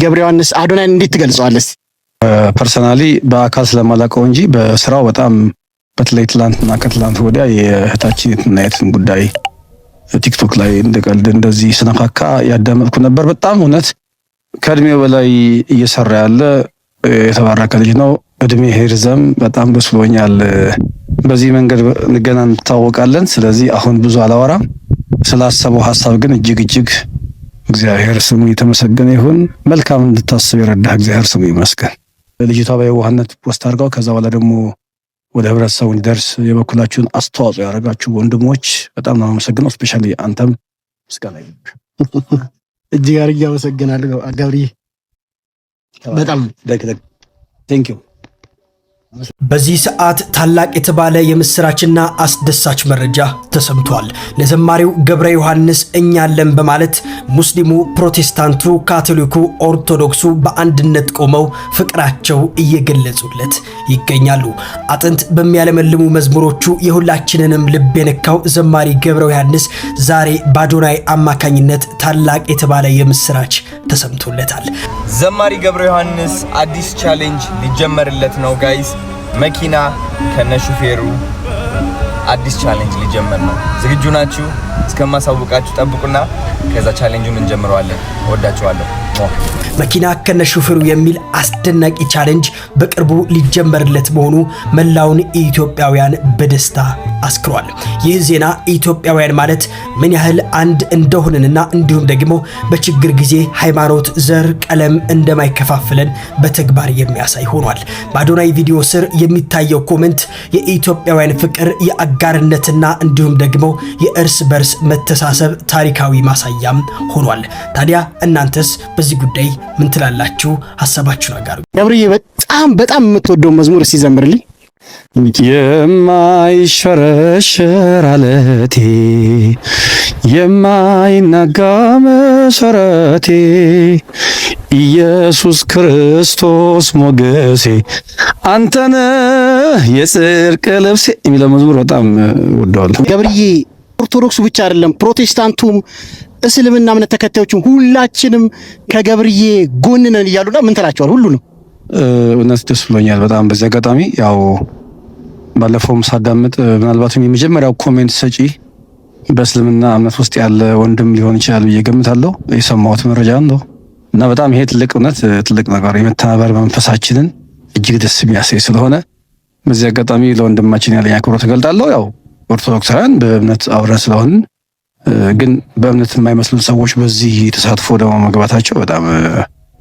ገብረ ዮሐንስ አዶናይን እንዴት ትገልጸዋለህ? ፐርሰናሊ በአካል ስለማላውቀው እንጂ በስራው በጣም በተለይ ትላንትና ከትላንት ወዲያ የእህታችን የትናየትን ጉዳይ ቲክቶክ ላይ እንደቀልድ እንደዚህ ስነካካ ያዳመጥኩ ነበር። በጣም እውነት ከእድሜው በላይ እየሰራ ያለ የተባረከ ልጅ ነው። እድሜ ይርዘም። በጣም ደስ ብሎኛል። በዚህ መንገድ ገና እንታወቃለን። ስለዚህ አሁን ብዙ አላወራም። ስላሰበው ሐሳብ ግን እጅግ እግዚአብሔር ስሙ የተመሰገነ ይሁን። መልካም እንድታስብ የረዳህ እግዚአብሔር ስሙ ይመስገን። ልጅቷ በየዋህነት ፖስት አድርጋው ከዛ በኋላ ደግሞ ወደ ህብረተሰቡ እንዲደርስ የበኩላችሁን አስተዋጽኦ ያደረጋችሁ ወንድሞች በጣም ነው የማመሰግነው። ስፔሻሊ አንተም ምስጋና ይሁን። እጅግ አድርጌ አመሰግናለሁ ገብርዬ። በጣም ቴንክ ዩ። በዚህ ሰዓት ታላቅ የተባለ የምስራችና አስደሳች መረጃ ተሰምቷል። ለዘማሪው ገብረ ዮሐንስ እኛለን በማለት ሙስሊሙ፣ ፕሮቴስታንቱ፣ ካቶሊኩ፣ ኦርቶዶክሱ በአንድነት ቆመው ፍቅራቸው እየገለጹለት ይገኛሉ። አጥንት በሚያለመልሙ መዝሙሮቹ የሁላችንንም ልብ የነካው ዘማሪ ገብረ ዮሐንስ ዛሬ በአዶናይ አማካኝነት ታላቅ የተባለ የምስራች ተሰምቶለታል። ዘማሪ ገብረ ዮሐንስ አዲስ ቻሌንጅ ሊጀመርለት ነው ጋይስ። መኪና ከነሹፌሩ አዲስ ቻሌንጅ ሊጀመር ነው። ዝግጁ ናችሁ? እስከማሳውቃችሁ ጠብቁና ከዛ ቻሌንጁን እንጀምረዋለን። ወዳችኋለሁ። መኪና ከነሹፌሩ የሚል አስደናቂ ቻሌንጅ በቅርቡ ሊጀመርለት መሆኑ መላውን ኢትዮጵያውያን በደስታ አስክሯል። ይህ ዜና ኢትዮጵያውያን ማለት ምን ያህል አንድ እንደሆነንና እንዲሁም ደግሞ በችግር ጊዜ ሃይማኖት፣ ዘር፣ ቀለም እንደማይከፋፍለን በተግባር የሚያሳይ ሆኗል። በአዶናይ ቪዲዮ ስር የሚታየው ኮሜንት የኢትዮጵያውያን ፍቅር፣ የአጋርነትና እንዲሁም ደግሞ የእርስ በርስ መተሳሰብ ታሪካዊ ማሳያም ሆኗል። ታዲያ እናንተስ በዚህ ጉዳይ ምን ትላላችሁ? ሐሳባችሁን አጋሩ። ገብርዬ በጣም የምትወደው መዝሙር እስቲ ዘምርልኝ። የማይሸረሸር አለቴ የማይናጋ መሰረቴ ኢየሱስ ክርስቶስ ሞገሴ አንተነ የጽድቅ ልብሴ የሚለው መዝሙር በጣም ወደዋለሁ። ገብርዬ ኦርቶዶክሱ ብቻ አይደለም ፕሮቴስታንቱም እስልምና እምነት ተከታዮችም ሁላችንም ከገብርዬ ጎን ነን እያሉና ምን ትላቸዋል? ሁሉንም እውነት ደስ ብሎኛል በጣም። በዚህ አጋጣሚ ያው ባለፈውም ሳዳምጥ ምናልባትም የመጀመሪያው ኮሜንት ሰጪ በእስልምና እምነት ውስጥ ያለ ወንድም ሊሆን ይችላል ብዬ ገምታለሁ። የሰማሁት መረጃ ነው እና በጣም ይሄ ትልቅ እውነት ትልቅ ነገር የመተባበር መንፈሳችንን እጅግ ደስ የሚያሰኝ ስለሆነ በዚህ አጋጣሚ ለወንድማችን ያለኝ አክብሮት እገልጣለሁ። ያው ኦርቶዶክሳውያን በእምነት አብረን ስለሆንን ግን በእምነት የማይመስሉ ሰዎች በዚህ ተሳትፎ ደግሞ መግባታቸው በጣም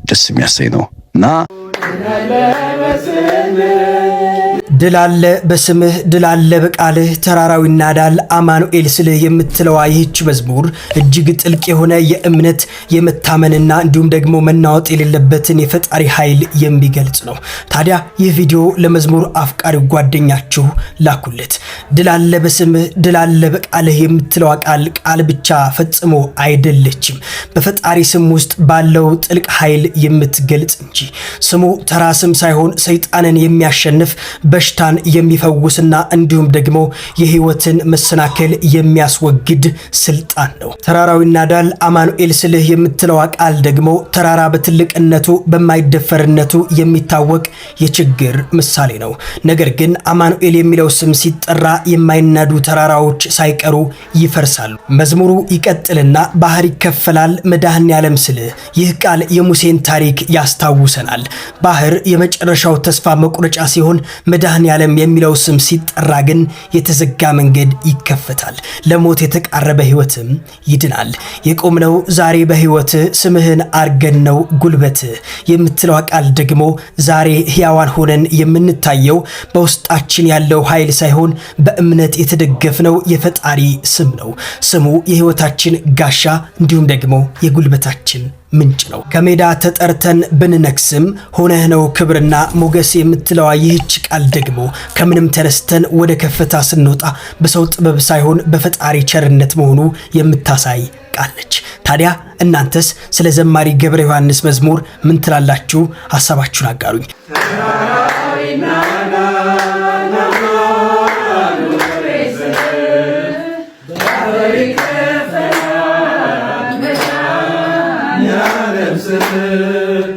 ደስ የሚያሰኝ ነው እና ድል አለ በስምህ ድል አለ በቃልህ ተራራው ይናዳል አማኑኤል ስልህ የምትለዋ ይህች መዝሙር እጅግ ጥልቅ የሆነ የእምነት የመታመንና እንዲሁም ደግሞ መናወጥ የሌለበትን የፈጣሪ ኃይል የሚገልጽ ነው። ታዲያ ይህ ቪዲዮ ለመዝሙር አፍቃሪ ጓደኛችሁ ላኩለት። ድል አለ በስምህ ድል አለ በቃልህ የምትለዋ ቃል ብቻ ፈጽሞ አይደለችም፣ በፈጣሪ ስም ውስጥ ባለው ጥልቅ ኃይል የምትገልጽ እንጂ። ስሙ ተራ ስም ሳይሆን ሰይጣንን የሚያሸንፍ በሽታን የሚፈውስና እንዲሁም ደግሞ የህይወትን መሰናከል የሚያስወግድ ስልጣን ነው። ተራራው ይናዳል አማኑኤል ስልህ የምትለዋ ቃል ደግሞ ተራራ በትልቅነቱ በማይደፈርነቱ የሚታወቅ የችግር ምሳሌ ነው። ነገር ግን አማኑኤል የሚለው ስም ሲጠራ የማይናዱ ተራራዎች ሳይቀሩ ይፈርሳሉ። መዝሙሩ ይቀጥልና ባህር ይከፈላል መድኃኔዓለም ስልህ። ይህ ቃል የሙሴን ታሪክ ያስታውሰናል። ባህር የመጨረሻው ተስፋ መቁረጫ ሲሆን መድኃኔዓለም የሚለው ስም ሲጠራ ግን የተዘጋ መንገድ ይከፈታል፣ ለሞት የተቃረበ ህይወትም ይድናል። የቆምነው ዛሬ በህይወት ስምህን አርገን ነው ጉልበት የምትለው ቃል ደግሞ ዛሬ ህያዋን ሆነን የምንታየው በውስጣችን ያለው ኃይል ሳይሆን በእምነት የተደገፍነው የፈጣሪ ስም ነው። ስሙ የህይወታችን ጋሻ እንዲሁም ደግሞ የጉልበታችን ምንጭ ነው። ከሜዳ ተጠርተን ብንነክስም ሆነህ ነው ክብርና ሞገስ የምትለዋ ይህች ቃል ደግሞ ከምንም ተነስተን ወደ ከፍታ ስንወጣ በሰው ጥበብ ሳይሆን በፈጣሪ ቸርነት መሆኑ የምታሳይ ቃል ነች። ታዲያ እናንተስ ስለ ዘማሪ ገብረ ዮሐንስ መዝሙር ምን ትላላችሁ? ሐሳባችሁን አጋሩኝ። Yeah.